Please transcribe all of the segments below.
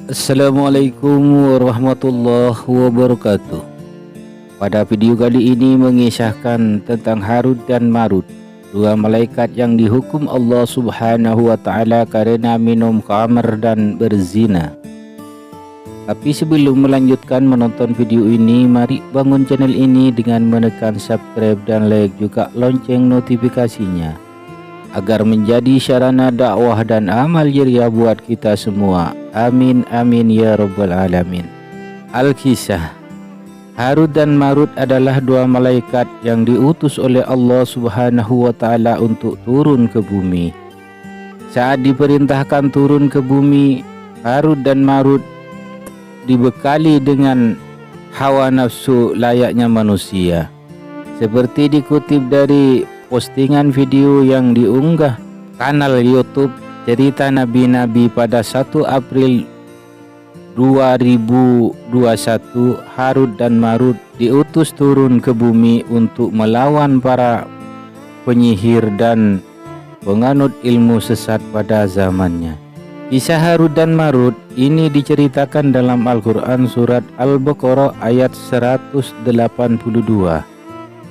Assalamualaikum warahmatullahi wabarakatuh. Pada video kali ini mengisahkan tentang Harut dan Marut, dua malaikat yang dihukum Allah Subhanahu wa Ta'ala karena minum khamr dan berzina. Tapi sebelum melanjutkan menonton video ini, mari bangun channel ini dengan menekan subscribe dan like, juga lonceng notifikasinya, agar menjadi sarana dakwah dan amal jariah buat kita semua. Amin amin ya rabbal alamin. Al-Kisah. Harut dan Marut adalah dua malaikat yang diutus oleh Allah Subhanahu wa Ta'ala untuk turun ke bumi. Saat diperintahkan turun ke bumi, Harut dan Marut dibekali dengan hawa nafsu layaknya manusia. Seperti dikutip dari postingan video yang diunggah kanal YouTube Cerita Nabi-Nabi pada 1 April 2021, Harut dan Marut diutus turun ke bumi untuk melawan para penyihir dan penganut ilmu sesat pada zamannya. Kisah Harut dan Marut ini diceritakan dalam Al-Quran surat Al-Baqarah ayat 182,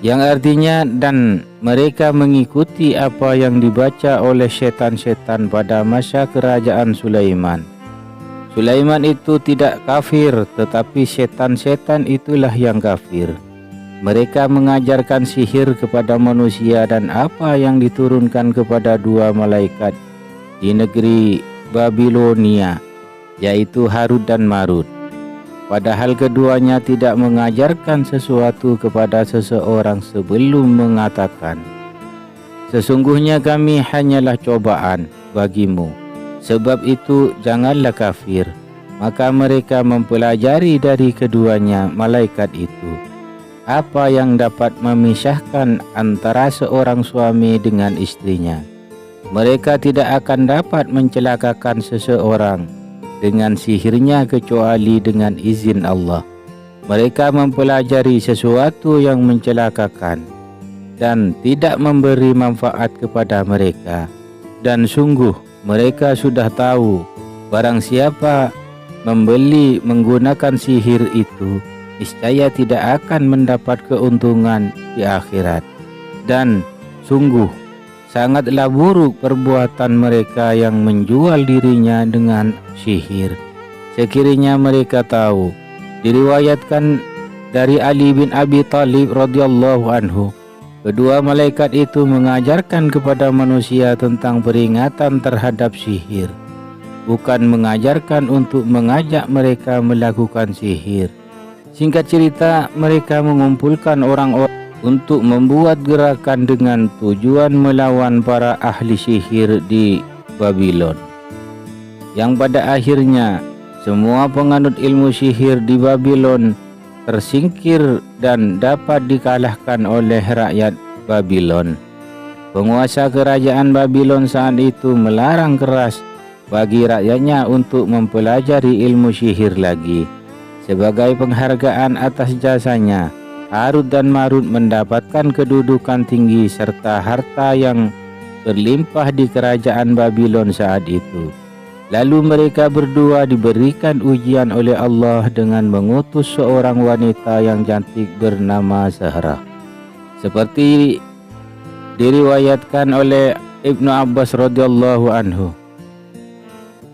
yang artinya, dan mereka mengikuti apa yang dibaca oleh setan-setan pada masa kerajaan Sulaiman. Sulaiman itu tidak kafir, tetapi setan-setan itulah yang kafir. Mereka mengajarkan sihir kepada manusia dan apa yang diturunkan kepada dua malaikat di negeri Babilonia, yaitu Harut dan Marut. Padahal keduanya tidak mengajarkan sesuatu kepada seseorang sebelum mengatakan, "Sesungguhnya kami hanyalah cobaan bagimu, sebab itu janganlah kafir." Maka mereka mempelajari dari keduanya malaikat itu apa yang dapat memisahkan antara seorang suami dengan istrinya. Mereka tidak akan dapat mencelakakan seseorang dengan sihirnya kecuali dengan izin Allah. Mereka mempelajari sesuatu yang mencelakakan dan tidak memberi manfaat kepada mereka. Dan sungguh mereka sudah tahu, barang siapa membeli menggunakan sihir itu, niscaya tidak akan mendapat keuntungan di akhirat. Dan sungguh sangatlah buruk perbuatan mereka yang menjual dirinya dengan sihir. Sekiranya mereka tahu. Diriwayatkan dari Ali bin Abi Thalib radhiyallahu anhu, kedua malaikat itu mengajarkan kepada manusia tentang peringatan terhadap sihir, bukan mengajarkan untuk mengajak mereka melakukan sihir. Singkat cerita, mereka mengumpulkan orang-orang untuk membuat gerakan dengan tujuan melawan para ahli sihir di Babylon, yang pada akhirnya semua penganut ilmu sihir di Babylon tersingkir dan dapat dikalahkan oleh rakyat Babylon. Penguasa kerajaan Babylon saat itu melarang keras bagi rakyatnya untuk mempelajari ilmu sihir lagi. Sebagai penghargaan atas jasanya, Harut dan Marut mendapatkan kedudukan tinggi serta harta yang berlimpah di kerajaan Babylon saat itu. Lalu mereka berdua diberikan ujian oleh Allah dengan mengutus seorang wanita yang cantik bernama Zahra. Seperti diriwayatkan oleh Ibnu Abbas radhiyallahu anhu,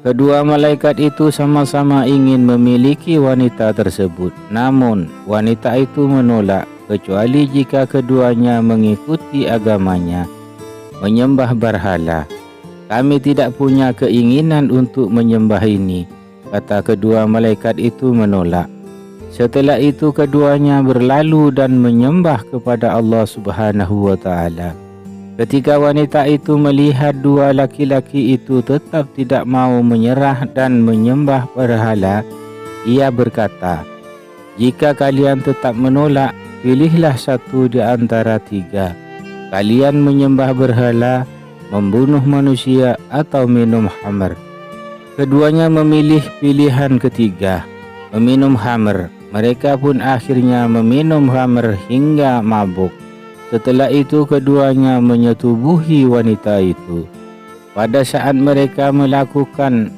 kedua malaikat itu sama-sama ingin memiliki wanita tersebut. Namun wanita itu menolak, kecuali jika keduanya mengikuti agamanya, menyembah berhala. "Kami tidak punya keinginan untuk menyembah ini," kata kedua malaikat itu menolak. Setelah itu keduanya berlalu dan menyembah kepada Allah Subhanahu wa Ta'ala. Ketika wanita itu melihat dua laki-laki itu tetap tidak mau menyerah dan menyembah berhala, ia berkata, "Jika kalian tetap menolak, pilihlah satu di antara tiga. Kalian menyembah berhala, membunuh manusia, atau minum khamr." Keduanya memilih pilihan ketiga, meminum khamr. Mereka pun akhirnya meminum khamr hingga mabuk. Setelah itu keduanya menyetubuhi wanita itu. Pada saat mereka melakukan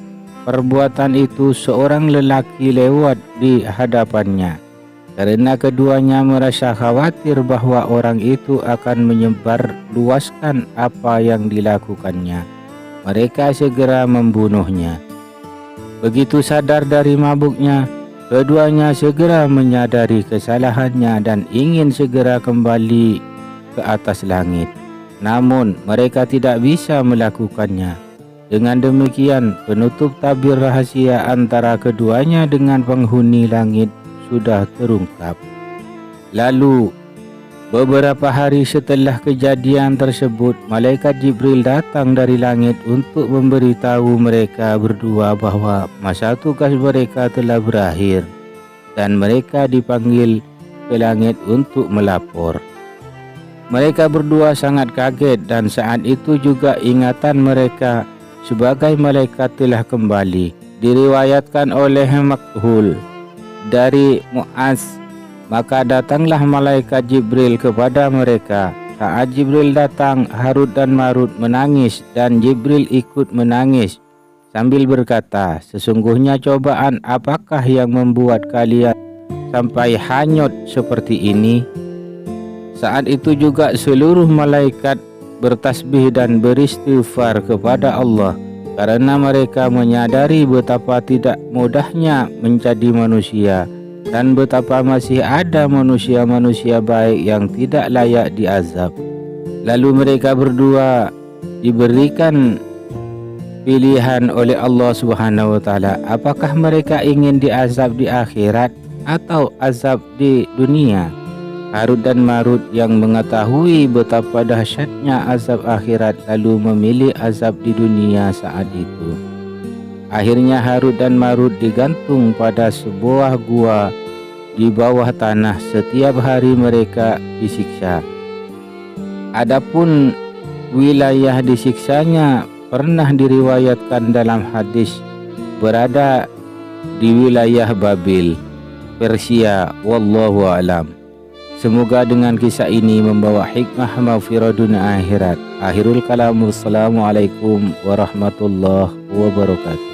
perbuatan itu seorang lelaki lewat di hadapannya, karena keduanya merasa khawatir bahwa orang itu akan menyebarluaskan apa yang dilakukannya. Mereka segera membunuhnya. Begitu sadar dari mabuknya, keduanya segera menyadari kesalahannya dan ingin segera kembali ke atas langit. Namun mereka tidak bisa melakukannya. Dengan demikian, penutup tabir rahasia antara keduanya dengan penghuni langit sudah terungkap. Lalu, beberapa hari setelah kejadian tersebut, malaikat Jibril datang dari langit untuk memberitahu mereka berdua bahwa masa tugas mereka telah berakhir dan mereka dipanggil ke langit untuk melapor. Mereka berdua sangat kaget dan saat itu juga ingatan mereka sebagai malaikat telah kembali. Diriwayatkan oleh Makhul dari Mu'az, maka datanglah malaikat Jibril kepada mereka. Saat Jibril datang, Harut dan Marut menangis dan Jibril ikut menangis sambil berkata, "Sesungguhnya cobaan apakah yang membuat kalian sampai hanyut seperti ini?" Saat itu juga seluruh malaikat bertasbih dan beristighfar kepada Allah karena mereka menyadari betapa tidak mudahnya menjadi manusia dan betapa masih ada manusia-manusia baik yang tidak layak diazab. Lalu mereka berdua diberikan pilihan oleh Allah Subhanahu wa taala, apakah mereka ingin diazab di akhirat atau azab di dunia? Harut dan Marut yang mengetahui betapa dahsyatnya azab akhirat lalu memilih azab di dunia saat itu. Akhirnya Harut dan Marut digantung pada sebuah gua di bawah tanah. Setiap hari mereka disiksa. Adapun wilayah disiksanya pernah diriwayatkan dalam hadis berada di wilayah Babil, Persia. Wallahu a'lam. Semoga dengan kisah ini membawa hikmah maghfirah dunia akhirat. Akhirul kalam, wassalamualaikum warahmatullahi wabarakatuh.